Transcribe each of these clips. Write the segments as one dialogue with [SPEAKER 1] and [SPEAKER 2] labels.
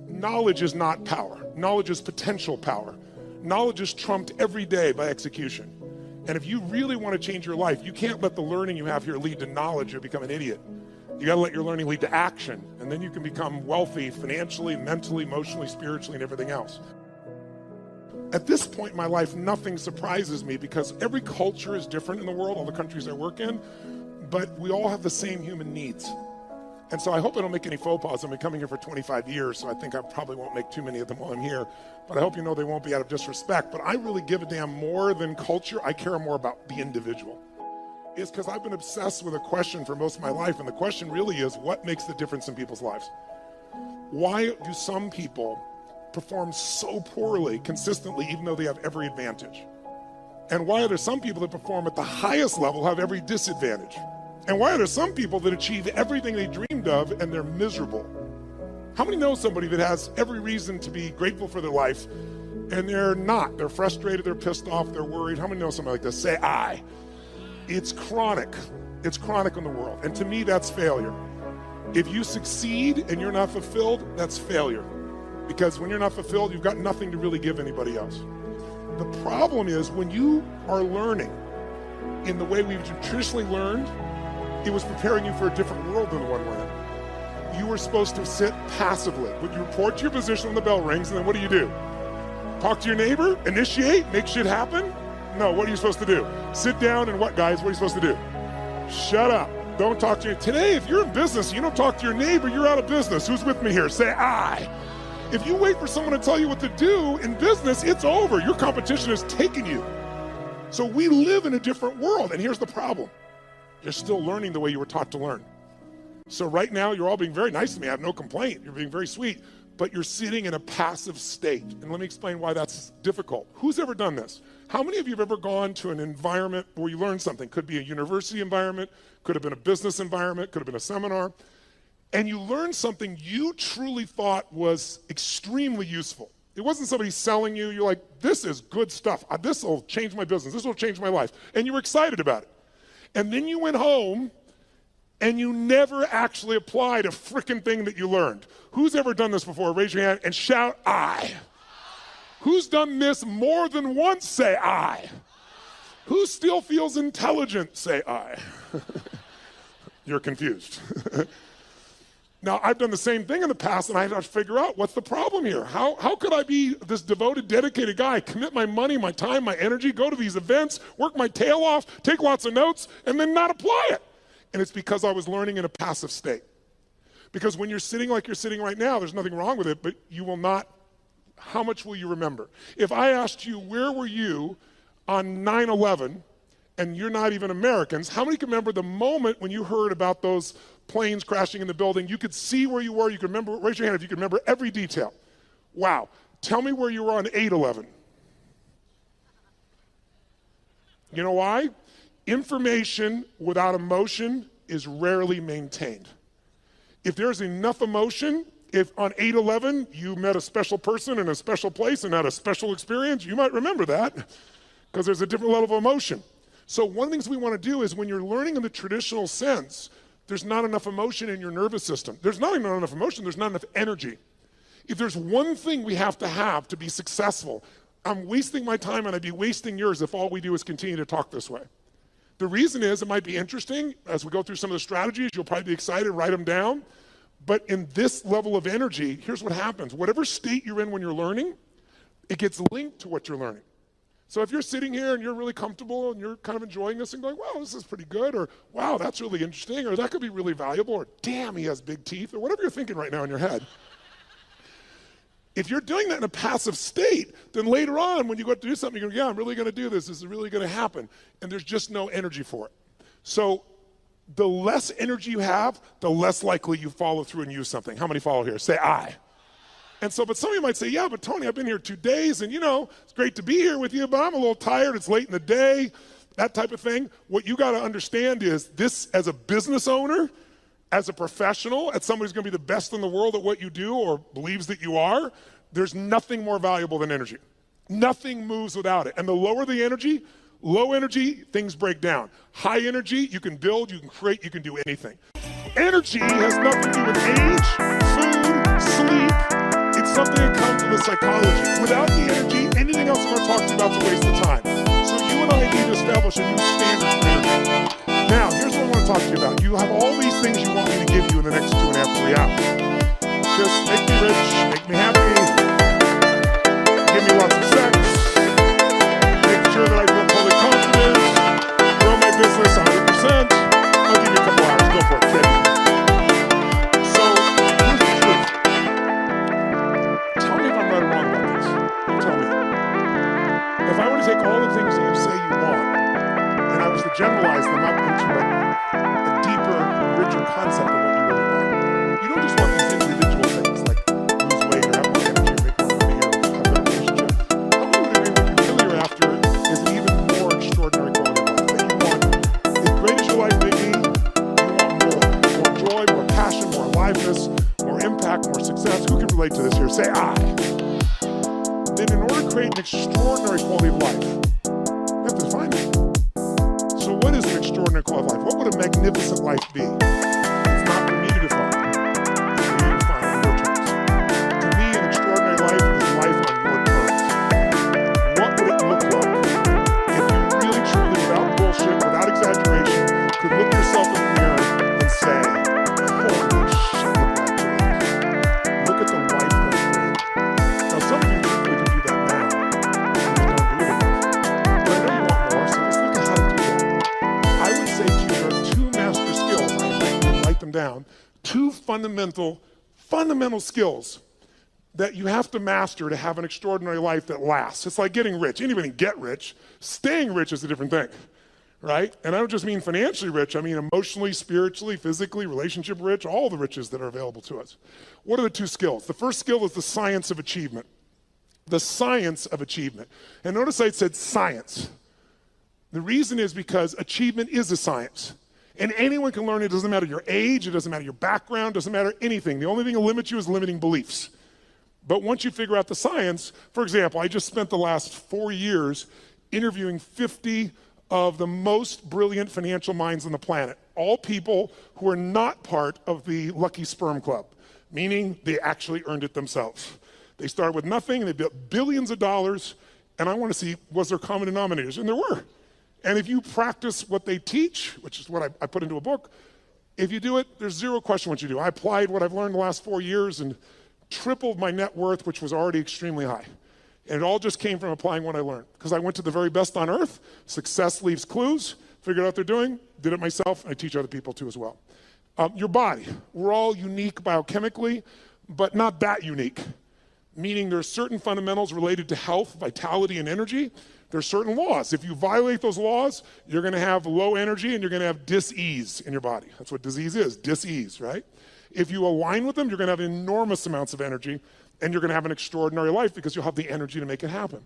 [SPEAKER 1] knowledge is not power. Knowledge is potential power. Knowledge is trumped every day by execution. And if you really want to change your life, you can't let the learning you have here lead to knowledge or become an idiot. You got to let your learning lead to action, and then you can become wealthy financially, mentally, emotionally, spiritually, and everything else. At this point in my life, nothing surprises me because every culture is different in the world, all the countries I work in, but we all have the same human needs. And so I hope I don't make any faux pas. I've been coming here for 25 years, so I think I probably won't make too many of them while I'm here. But I hope you know they won't be out of disrespect. But I really give a damn more than culture. I care more about the individual. It's because I've been obsessed with a question for most of my life, and the question really is, what makes the difference in people's lives? Why do some people perform so poorly consistently even though they have every advantage? And why are there some people that perform at the highest level have every disadvantage? And why are there some people that achieve everything they dreamed of and they're miserable? How many know somebody that has every reason to be grateful for their life and they're not? They're frustrated, they're pissed off, they're worried. How many know somebody like this? Say I. It's chronic. It's chronic in the world. And to me, that's failure. If you succeed and you're not fulfilled, that's failure. Because when you're not fulfilled, you've got nothing to really give anybody else. The problem is when you are learning in the way we've traditionally learned, it was preparing you for a different world than the one we're in. You were supposed to sit passively. Would you report to your position when the bell rings, and then what do? Talk to your neighbor, initiate, make shit happen? No, what are you supposed to do? Sit down and what, guys? What are you supposed to do? Shut up. Don't talk to you. Today, if you're in business and you don't talk to your neighbor, you're out of business. Who's with me here? Say I. If you wait for someone to tell you what to do in business, it's over. Your competition has taken you. So we live in a different world, and here's the problem. You're still learning the way you were taught to learn. So right now, you're all being very nice to me. I have no complaint. You're being very sweet, but you're sitting in a passive state. And let me explain why that's difficult. Who's ever done this? How many of you have ever gone to an environment where you learned something? Could be a university environment, could have been a business environment, could have been a seminar, and you learned something you truly thought was extremely useful. It wasn't somebody selling you. You're like, this is good stuff. This will change my business. This will change my life. And you were excited about it. And then you went home and you never actually applied a frickin' thing that you learned. Who's ever done this before? Raise your hand and shout, I. Who's done this more than once? Say, I. Who still feels intelligent? Say, I. You're confused. Now, I've done the same thing in the past, and I had to figure out what's the problem here. How could I be this devoted, dedicated guy, commit my money, my time, my energy, go to these events, work my tail off, take lots of notes, and then not apply it? And it's because I was learning in a passive state. Because when you're sitting like you're sitting right now, there's nothing wrong with it, but you will not, how much will you remember? If I asked you, where were you on 9/11, and you're not even Americans, how many can remember the moment when you heard about those planes crashing in the building? You could see where you were, you could remember, raise your hand if you could remember every detail. Wow, tell me where you were on 8/11. You know why? Information without emotion is rarely maintained. If there's enough emotion, if on 8/11 you met a special person in a special place and had a special experience, you might remember that because there's a different level of emotion. So one of the things we want to do is when you're learning in the traditional sense, there's not enough emotion in your nervous system. There's not even enough emotion, there's not enough energy. If there's one thing we have to be successful, I'm wasting my time and I'd be wasting yours if all we do is continue to talk this way. The reason is it might be interesting. As we go through some of the strategies, you'll probably be excited, write them down. But in this level of energy, here's what happens. Whatever state you're in when you're learning, it gets linked to what you're learning. So if you're sitting here and you're really comfortable and you're kind of enjoying this and going, wow, this is pretty good, or wow, that's really interesting, or that could be really valuable, or damn, he has big teeth, or whatever you're thinking right now in your head. If you're doing that in a passive state, then later on when you go to do something, you go, yeah, I'm really going to do this. This is really going to happen. And there's just no energy for it. So the less energy you have, the less likely you follow through and use something. How many follow here? Say I. And so, but some of you might say, yeah, but Tony, I've been here 2 days and it's great to be here with you, but I'm a little tired. It's late in the day, that type of thing. What you got to understand is this, as a business owner, as a professional, as somebody who's going to be the best in the world at what you do or believes that you are, there's nothing more valuable than energy. Nothing moves without it. And the lower the energy, low energy, things break down. High energy, you can build, you can create, you can do anything. Energy has nothing to do with age, food, sleep, something that comes with the psychology. Without the energy, anything else I'm going to talk to you about is a waste of time. So you and I need to establish a new standard for energy. Now, here's what I want to talk to you about. You have all these things you want me to give you in the next 2.5, 3 hours. Just make me rich, make me happy, give me lots of sex, make sure that I feel totally confident, grow my business 100%. I'll give you a couple hours. Go for it, kid. So, here's the truth. Tell me if I'm right or wrong about this. You tell me. If I were to take all the things that you say you want, and I was to generalize them up into a deeper, richer concept of what you really want, you don't just want these individual things like lose weight or have more energy or make more money or have a better relationship. How many would agree what you really are after is an even more extraordinary quality of life? That you want, as great as your life may be, you want more joy, more passion, more aliveness, more impact, more success. Who can relate to this here? Say I. Then in order to create an extraordinary quality of life, you have to define it. So what is an extraordinary quality of life? What would a magnificent life be? It's not for me to define. It's for you to define on your terms. To me, an extraordinary life is life on your terms. What would it look like if you really, truly, without bullshit, without exaggeration, could look yourself in the mirror and say, holy shit, look at the life that I've created. Now, some of you truly can do that now. You just don't do it enough. But I know you want more, so let's look at how to do that. I would say to you, there are 2 master skills. I invite you to write them down. 2 fundamental skills that you have to master to have an extraordinary life that lasts. It's like getting rich. Anybody can get rich. Staying rich is a different thing, right? And I don't just mean financially rich. I mean emotionally, spiritually, physically, relationship rich, all the riches that are available to us. What are the 2 skills? The first skill is the science of achievement. The science of achievement. And notice I said science. The reason is because achievement is a science. And anyone can learn it. It doesn't matter your age, it doesn't matter your background, it doesn't matter anything. The only thing that limits you is limiting beliefs. But once you figure out the science, for example, I just spent the last 4 years interviewing 50 of the most brilliant financial minds on the planet. All people who are not part of the Lucky Sperm Club, meaning they actually earned it themselves. They started with nothing, and they built billions of dollars, and I want to see, was there common denominators? And there were. And if you practice what they teach, which is what I put into a book, if you do it, there's zero question what you do. I applied what I've learned the last 4 years and tripled my net worth, which was already extremely high. And it all just came from applying what I learned. Because I went to the very best on earth, success leaves clues, figured out what they're doing, did it myself, and I teach other people too as well. Your body, we're all unique biochemically, but not that unique. Meaning there's certain fundamentals related to health, vitality, and energy. There's certain laws. If you violate those laws, you're going to have low energy and you're going to have dis-ease in your body. That's what disease is, dis-ease, right? If you align with them, you're going to have enormous amounts of energy and you're going to have an extraordinary life because you'll have the energy to make it happen.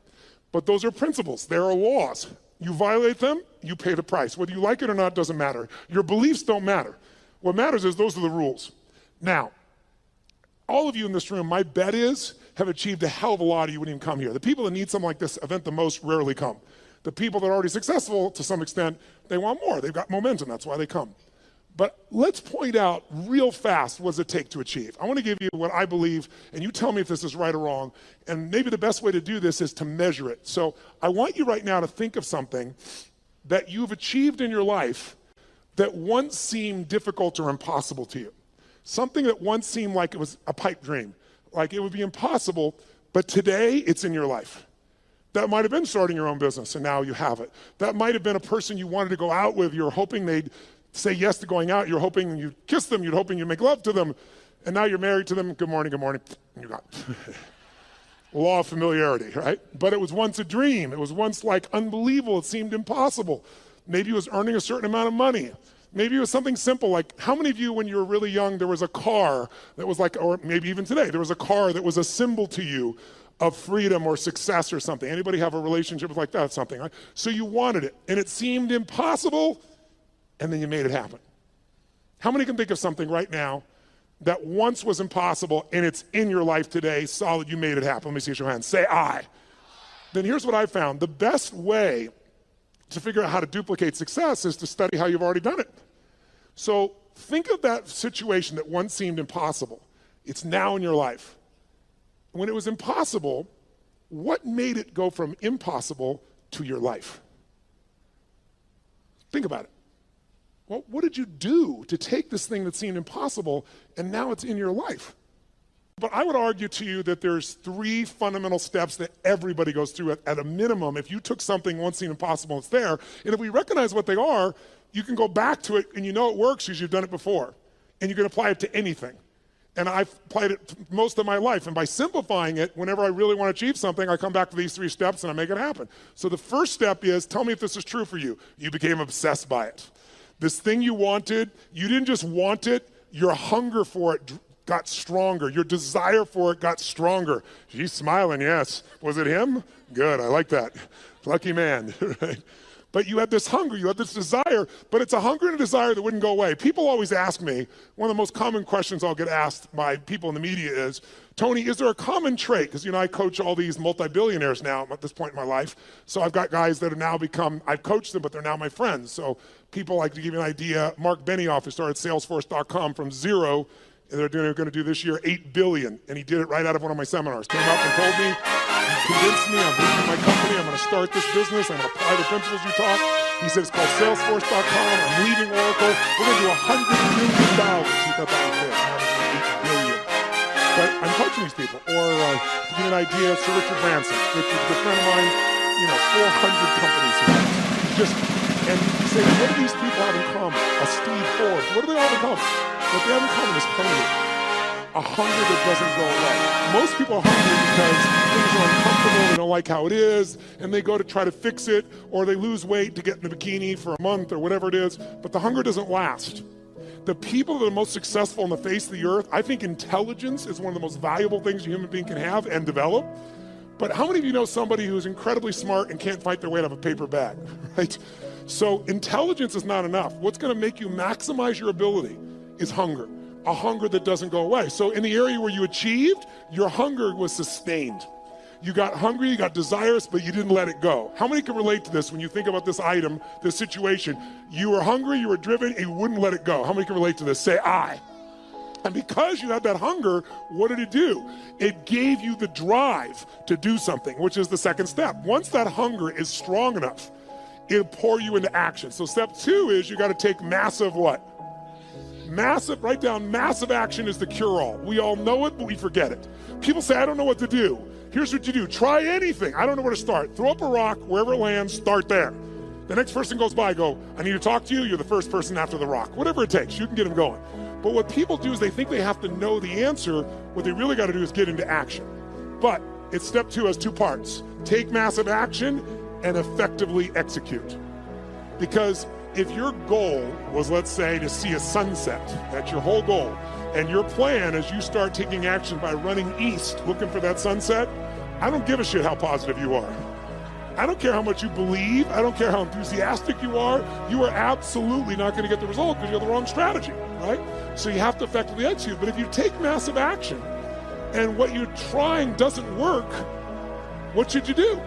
[SPEAKER 1] But those are principles. There are laws. You violate them, you pay the price. Whether you like it or not doesn't matter. Your beliefs don't matter. What matters is those are the rules. Now, all of you in this room, my bet is, have achieved a hell of a lot, or you wouldn't even come here. The people that need something like this event the most rarely come. The people that are already successful, to some extent, they want more. They've got momentum, that's why they come. But let's point out real fast what does it take to achieve. I want to give you what I believe, and you tell me if this is right or wrong, and maybe the best way to do this is to measure it. So I want you right now to think of something that you've achieved in your life that once seemed difficult or impossible to you. Something that once seemed like it was a pipe dream, like it would be impossible, but today it's in your life. That might have been starting your own business and now you have it. That might have been a person you wanted to go out with, you're hoping they'd say yes to going out, you're hoping you'd kiss them, you're hoping you'd make love to them, and now you're married to them, good morning, and you got law of familiarity, right? But it was once a dream, it was once like unbelievable, it seemed impossible. Maybe it was earning a certain amount of money. Maybe it was something simple, like how many of you when you were really young, there was a car that was like, or maybe even today, there was a car that was a symbol to you of freedom or success or something. Anybody have a relationship with like that, something, right? So you wanted it, and it seemed impossible, and then you made it happen. How many can think of something right now that once was impossible, and it's in your life today, solid, you made it happen? Let me see your hands. Say I. Then here's what I found. The best way to figure out how to duplicate success is to study how you've already done it. So think of that situation that once seemed impossible. It's now in your life. When it was impossible, what made it go from impossible to your life? Think about it. Well, what did you do to take this thing that seemed impossible and now it's in your life? But I would argue to you that there's 3 fundamental steps that everybody goes through at a minimum. If you took something once seemed impossible, it's there. And if we recognize what they are, you can go back to it and you know it works because you've done it before. And you can apply it to anything. And I've applied it most of my life. And by simplifying it, whenever I really want to achieve something, I come back to these 3 steps and I make it happen. So the first step is, tell me if this is true for you. You became obsessed by it. This thing you wanted, you didn't just want it, your hunger for it got stronger. Your desire for it got stronger. She's smiling, yes. Was it him? Good, I like that. Lucky man, right? But you had this hunger, you had this desire, but it's a hunger and a desire that wouldn't go away. People always ask me, one of the most common questions I'll get asked by people in the media is, Tony, is there a common trait? Because, you know, I coach all these multi-billionaires now at this point in my life. So I've got guys that are now I've coached them, but they're now my friends. So people, like, to give you an idea, Mark Benioff, who started Salesforce.com from 0, and they're going to do this year $8 billion, and he did it right out of one of my seminars. Came up and told me, convinced me, I'm leaving my company, I'm going to start this business, I'm going to apply the principles you taught. He said it's called Salesforce.com, I'm leaving Oracle, we're going to do $100 million. He thought that was big, now we're doing $8 billion. But I'm coaching these people. Or to give you an idea, Sir Richard Branson. Richard's a good friend of mine, 400 companies here. And you say, what do these people have in common? A Steve Forbes, what do they all have in common? What they have in common is hunger. A hunger that doesn't go away. Most people are hungry because things are uncomfortable, they don't like how it is, and they go to try to fix it, or they lose weight to get in a bikini for a month or whatever it is, but the hunger doesn't last. The people that are most successful on the face of the earth, I think intelligence is one of the most valuable things a human being can have and develop. But how many of you know somebody who's incredibly smart and can't fight their way out of a paper bag, right? So intelligence is not enough. What's going to make you maximize your ability is hunger, a hunger that doesn't go away. So in the area where you achieved, your hunger was sustained. You got hungry, you got desirous, but you didn't let it go. How many can relate to this when you think about this item, this situation? You were hungry, you were driven, and you wouldn't let it go. How many can relate to this? Say, I. And because you had that hunger, what did it do? It gave you the drive to do something, which is the second step. Once that hunger is strong enough, it'll pour you into action. So step 2 is you got to take massive what? Massive, write down, massive action is the cure-all. We all know it, but we forget it. People say, I don't know what to do. Here's what you do. Try anything. I don't know where to start. Throw up a rock, wherever it lands, start there. The next person goes by, go, I need to talk to you. You're the first person after the rock. Whatever it takes, you can get them going. But what people do is they think they have to know the answer. What they really got to do is get into action. But it's step 2 has 2 parts. Take massive action and effectively execute. Because if your goal was, let's say, to see a sunset, that's your whole goal, and your plan is you start taking action by running east looking for that sunset, I don't give a shit how positive you are. I don't care how much you believe. I don't care how enthusiastic you are. You are absolutely not going to get the result because you have the wrong strategy, right? So you have to effectively execute. But if you take massive action and what you're trying doesn't work, what should you do?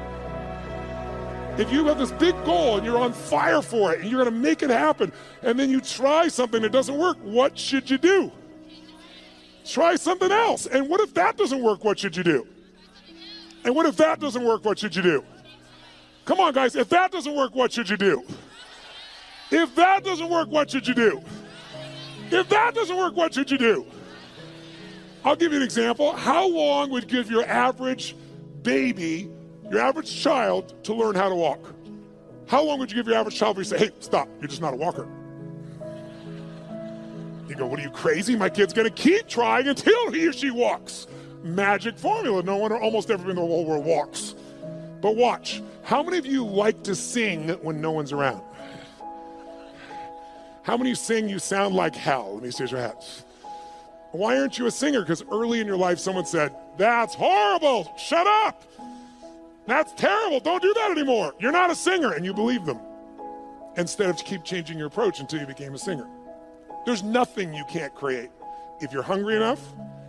[SPEAKER 1] If you have this big goal and you're on fire for it and you're going to make it happen, and then you try something that doesn't work, what should you do? Try something else. And what if that doesn't work? What should you do? And what if that doesn't work? What should you do? Come on, guys. If that doesn't work, what should you do? If that doesn't work, what should you do? If that doesn't work, what should you do? I'll give you an example. How long would give your average baby, your average child, to learn how to walk? How long would you give your average child before you say, hey, stop, you're just not a walker? You go, what are you, crazy? My kid's going to keep trying until he or she walks. Magic formula. No one or almost everyone in the whole world walks. But watch. How many of you like to sing when no one's around? How many of you sing, you sound like hell? Let me see your hands. Why aren't you a singer? Because early in your life, someone said, that's horrible. Shut up. That's terrible. Don't do that anymore. You're not a singer. And you believe them. Instead of keep changing your approach until you became a singer. There's nothing you can't create. If you're hungry enough,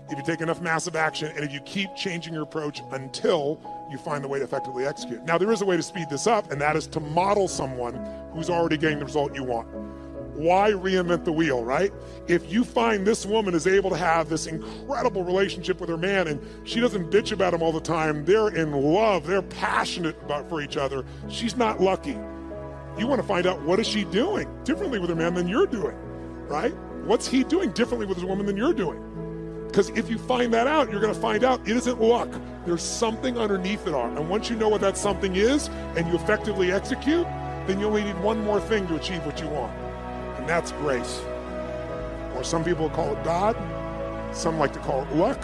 [SPEAKER 1] if you take enough massive action, and if you keep changing your approach until you find the way to effectively execute. Now, there is a way to speed this up, and that is to model someone who's already getting the result you want. why reinvent the wheel, right? If you find this woman is able to have this incredible relationship with her man and she doesn't bitch about him all the time, they're in love, they're passionate for each other, she's not lucky. You want to find out, what is she doing differently with her man than you're doing, right? What's he doing differently with his woman than you're doing? Because if you find that out, you're going to find out it isn't luck. There's something underneath it all. And once you know what that something is and you effectively execute, then you only need one more thing to achieve what you want. And that's grace. Or some people call it God. Some like to call it luck.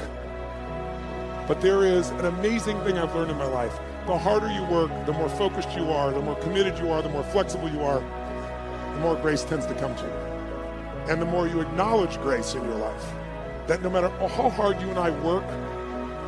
[SPEAKER 1] But there is an amazing thing I've learned in my life. The harder you work, the more focused you are, the more committed you are, the more flexible you are, the more grace tends to come to you. And the more you acknowledge grace in your life. That no matter how hard you and I work,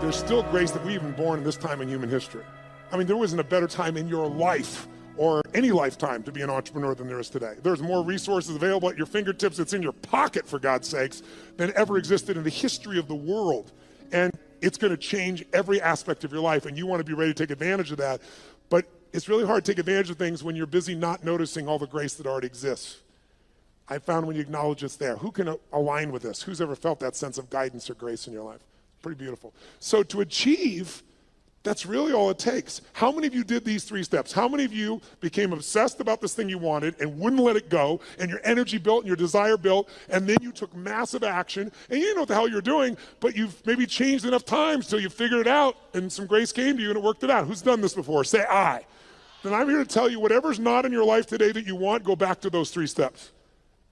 [SPEAKER 1] there's still grace that we've been born in this time in human history. I mean, there wasn't a better time in your life or any lifetime to be an entrepreneur than there is today. There's more resources available at your fingertips, it's in your pocket, for God's sakes, than ever existed in the history of the world. And it's going to change every aspect of your life, and you want to be ready to take advantage of that. But it's really hard to take advantage of things when you're busy not noticing all the grace that already exists. I found when you acknowledge it's there. Who can align with this? Who's ever felt that sense of guidance or grace in your life? Pretty beautiful. So to achieve, that's really all it takes. How many of you did these 3 steps? How many of you became obsessed about this thing you wanted and wouldn't let it go, and your energy built and your desire built, and then you took massive action, and you didn't know what the hell you're doing, but you've maybe changed enough times till you figured it out and some grace came to you and it worked it out? Who's done this before? Say I. Then I'm here to tell you, whatever's not in your life today that you want, go back to those 3 steps.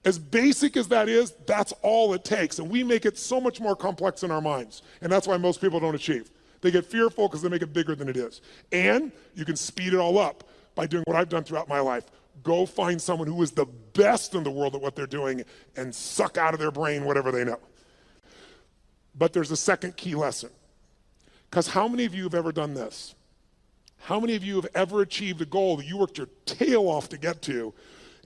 [SPEAKER 1] As basic as that is, that's all it takes. And we make it so much more complex in our minds. And that's why most people don't achieve. They get fearful because they make it bigger than it is. And you can speed it all up by doing what I've done throughout my life. Go find someone who is the best in the world at what they're doing and suck out of their brain whatever they know. But there's a second key lesson. Because how many of you have ever done this? How many of you have ever achieved a goal that you worked your tail off to get to,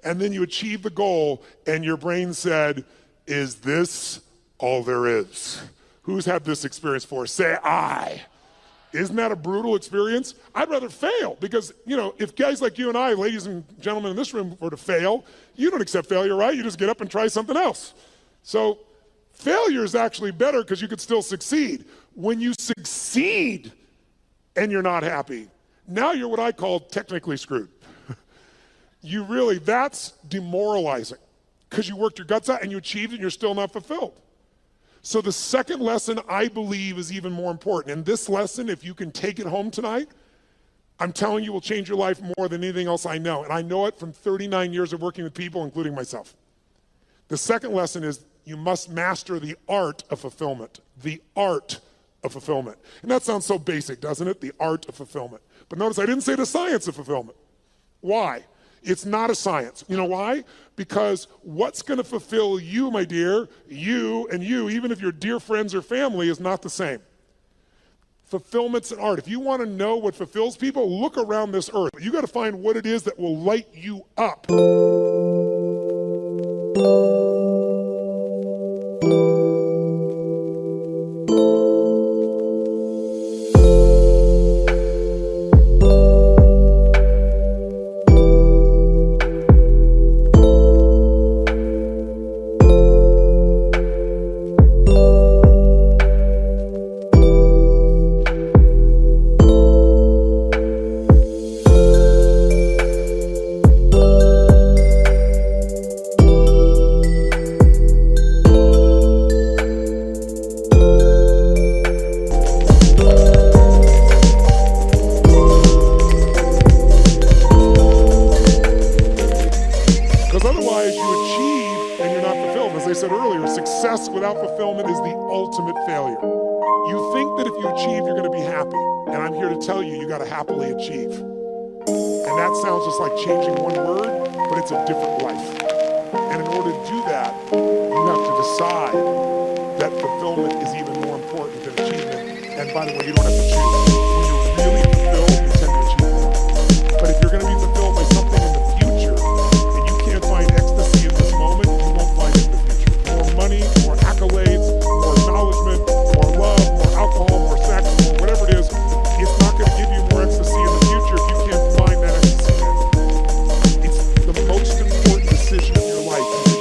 [SPEAKER 1] and then you achieved the goal and your brain said, is this all there is? Who's had this experience before? Say I. Isn't that a brutal experience? I'd rather fail because, if guys like you and I, ladies and gentlemen in this room, were to fail, you don't accept failure, right? You just get up and try something else. So failure is actually better because you could still succeed. When you succeed and you're not happy, now you're what I call technically screwed. That's demoralizing because you worked your guts out and you achieved it and you're still not fulfilled. So the second lesson, I believe, is even more important. And this lesson, if you can take it home tonight, I'm telling you, will change your life more than anything else I know. And I know it from 39 years of working with people, including myself. The second lesson is you must master the art of fulfillment. The art of fulfillment. And that sounds so basic, doesn't it? The art of fulfillment. But notice I didn't say the science of fulfillment. Why? It's not a science. You know why? Because what's going to fulfill you, my dear, you and you, even if you're dear friends or family, is not the same. Fulfillment's an art. If you want to know what fulfills people, look around this earth. You got to find what it is that will light you up. Success without fulfillment is the ultimate failure. You think that if you achieve, you're going to be happy. And I'm here to tell you, you got to happily achieve. And that sounds just like changing one word, but it's a different life. And in order to do that, you have to decide that fulfillment is even more important than achievement. And by the way, you don't have to choose. When you're really fulfilled, you tend to achieve more. But if you're going to be fulfilled by something in the future, and you can't find ecstasy in this moment, you won't find it in the future. More money, more accolades, more acknowledgement, more love, more alcohol, more sex, more whatever it is, it's not going to give you more ecstasy in the future if you can't find that ecstasy in it. It's the most important decision of your life.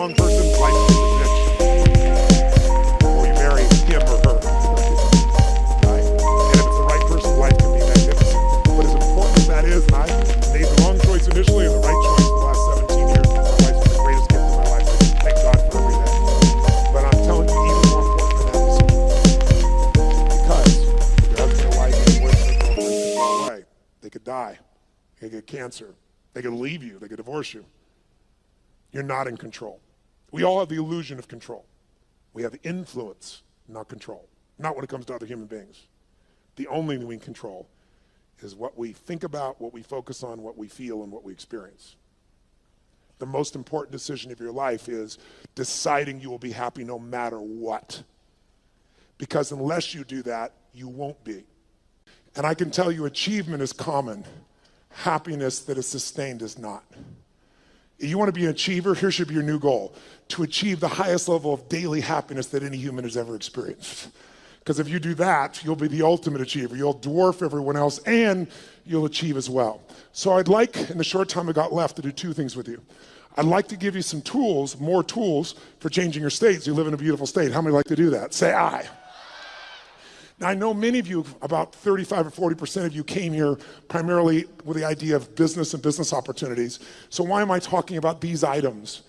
[SPEAKER 1] wrong person, life is a bitch. Or you marry him or her. Right? And if it's the right person, life can be magnificent. But as important as that is, and I made the wrong choice initially and the right choice for the last 17 years, my wife's been the greatest gift in my life. I thank God for every day. But I'm telling you, even more important than that decision. Because your husband or wife or boyfriend or girlfriend could go away. They could die. They could get cancer. They could leave you. They could divorce you. You're not in control. We all have the illusion of control. We have influence, not control. Not when it comes to other human beings. The only thing we can control is what we think about, what we focus on, what we feel, and what we experience. The most important decision of your life is deciding you will be happy no matter what. Because unless you do that, you won't be. And I can tell you achievement is common. Happiness that is sustained is not. You want to be an achiever? Here should be your new goal. To achieve the highest level of daily happiness that any human has ever experienced. Because if you do that, you'll be the ultimate achiever. You'll dwarf everyone else and you'll achieve as well. So I'd like, in the short time I got left, to do two things with you. I'd like to give you some tools, more tools for changing your states. You live in a beautiful state. How many like to do that? Say aye. Now I know many of you, about 35 or 40% of you came here primarily with the idea of business and business opportunities. So why am I talking about these items?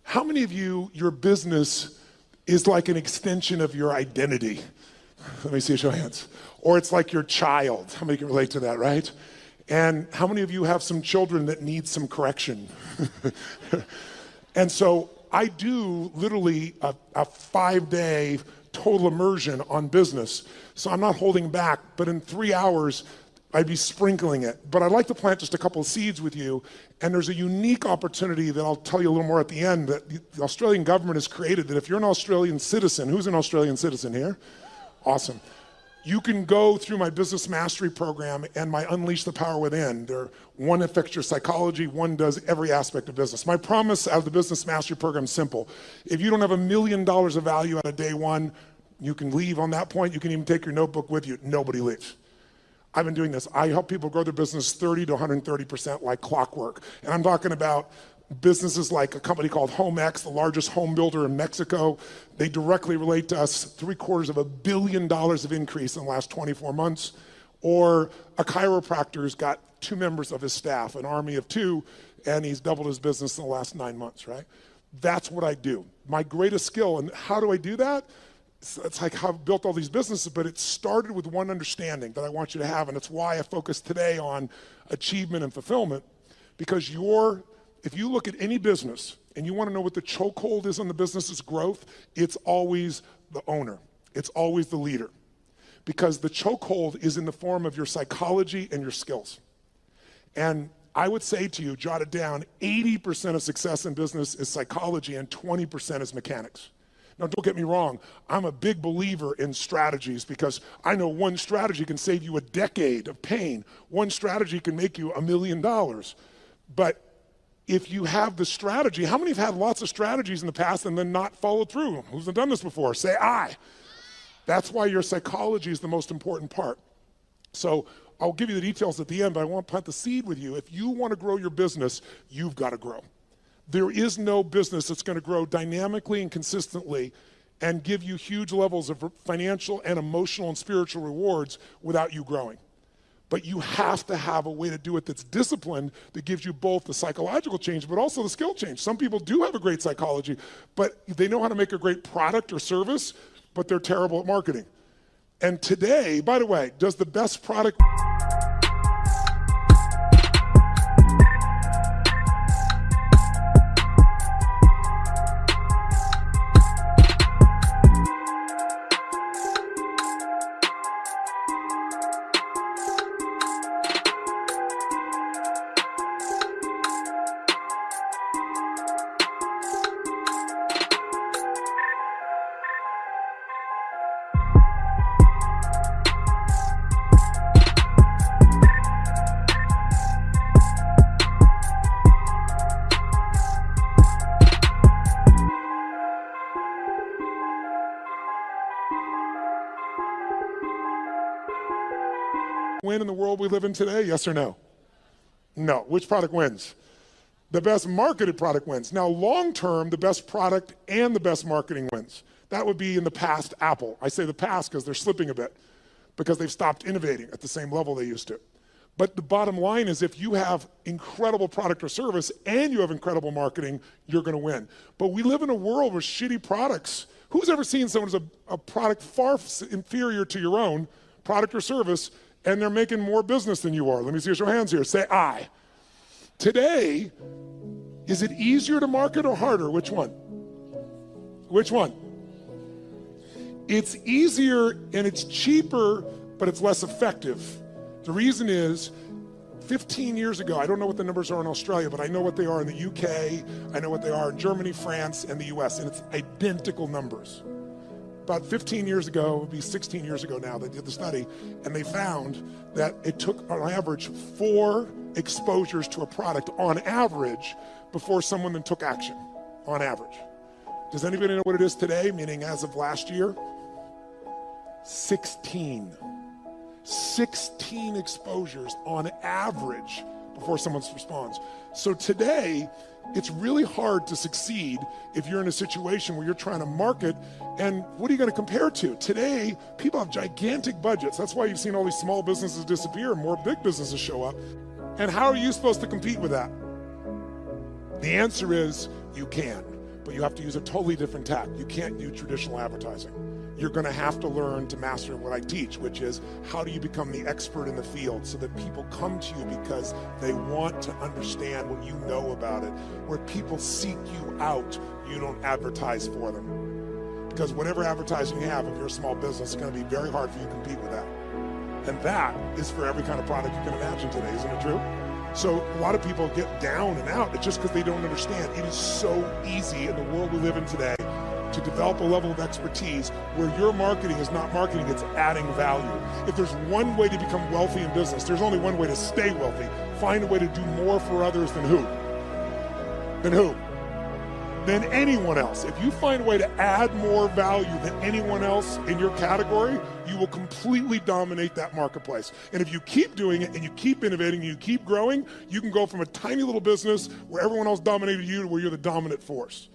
[SPEAKER 1] How many of you, your business is like an extension of your identity? Let me see a show of hands. Or it's like your child. How many can relate to that, right? And how many of you have some children that need some correction? And so I do literally a 5-day total immersion on business. So I'm not holding back, but in 3 hours, I'd be sprinkling it. But I'd like to plant just a couple of seeds with you. And there's a unique opportunity that I'll tell you a little more at the end that the Australian government has created, that if you're an Australian citizen, who's an Australian citizen here? Awesome. You can go through my business mastery program and my Unleash the Power Within. One affects your psychology, one does every aspect of business. My promise out of the business mastery program is simple. If you don't have $1 million of value out of day one, you can leave on that point. You can even take your notebook with you. Nobody leaves. I've been doing this. I help people grow their business 30 to 130% like clockwork. And I'm talking about businesses like a company called HomeX, the largest home builder in Mexico. They directly relate to us, $750 million of increase in the last 24 months. Or a chiropractor's got 2 members of his staff, an army of 2, and he's doubled his business in the last 9 months, right? That's what I do. My greatest skill, and how do I do that? It's like how I've built all these businesses, but it started with one understanding that I want you to have, and it's why I focus today on achievement and fulfillment, because if you look at any business and you want to know what the chokehold is on the business's growth, it's always the owner. It's always the leader, because the chokehold is in the form of your psychology and your skills. And I would say to you, jot it down, 80% of success in business is psychology and 20% is mechanics. Now, don't get me wrong, I'm a big believer in strategies, because I know one strategy can save you a decade of pain. One strategy can make you $1 million. But if you have the strategy, how many have had lots of strategies in the past and then not followed through? Who's done this before? Say aye. That's why your psychology is the most important part. So I'll give you the details at the end, but I want to plant the seed with you. If you want to grow your business, you've got to grow. There is no business that's going to grow dynamically and consistently and give you huge levels of financial and emotional and spiritual rewards without you growing. But you have to have a way to do it that's disciplined, that gives you both the psychological change but also the skill change. Some people do have a great psychology, but they know how to make a great product or service, but they're terrible at marketing. And today, by the way, does the best product... win in the world we live in today? Yes or no? No. Which product wins? The best marketed product wins. Now, long term, the best product and the best marketing wins. That would be in the past Apple. I say the past because they're slipping a bit, because they've stopped innovating at the same level they used to. But the bottom line is, if you have incredible product or service and you have incredible marketing, you're going to win. But we live in a world with shitty products. Who's ever seen someone who's a product far inferior to your own product or service, and they're making more business than you are? Let me see your hands here. Say I. Today, is it easier to market or harder? Which one? Which one? It's easier and it's cheaper, but it's less effective. The reason is, 15 years ago, I don't know what the numbers are in Australia, but I know what they are in the UK, I know what they are in Germany, France, and the US, and it's identical numbers. About 15 years ago, it would be 16 years ago now, they did the study, and they found that it took, on average, 4 exposures to a product on average before someone then took action, on average. Does anybody know what it is today, meaning as of last year? 16. 16 exposures on average before someone responds. So today, it's really hard to succeed if you're in a situation where you're trying to market, and what are you going to compare to? Today, people have gigantic budgets. That's why you've seen all these small businesses disappear and more big businesses show up. And how are you supposed to compete with that? The answer is you can, but you have to use a totally different tack. You can't do traditional advertising. You're going to have to learn to master what I teach, which is how do you become the expert in the field so that people come to you because they want to understand what you know about it. Where people seek you out, you don't advertise for them. Because whatever advertising you have, if you're a small business, it's going to be very hard for you to compete with that. And that is for every kind of product you can imagine today, isn't it true? So a lot of people get down and out. It's just because they don't understand. It is so easy in the world we live in today to develop a level of expertise where your marketing is not marketing, it's adding value. If there's one way to become wealthy in business, there's only one way to stay wealthy. Find a way to do more for others than who? Than who? Than anyone else. If you find a way to add more value than anyone else in your category, you will completely dominate that marketplace. And if you keep doing it and you keep innovating and you keep growing, you can go from a tiny little business where everyone else dominated you to where you're the dominant force.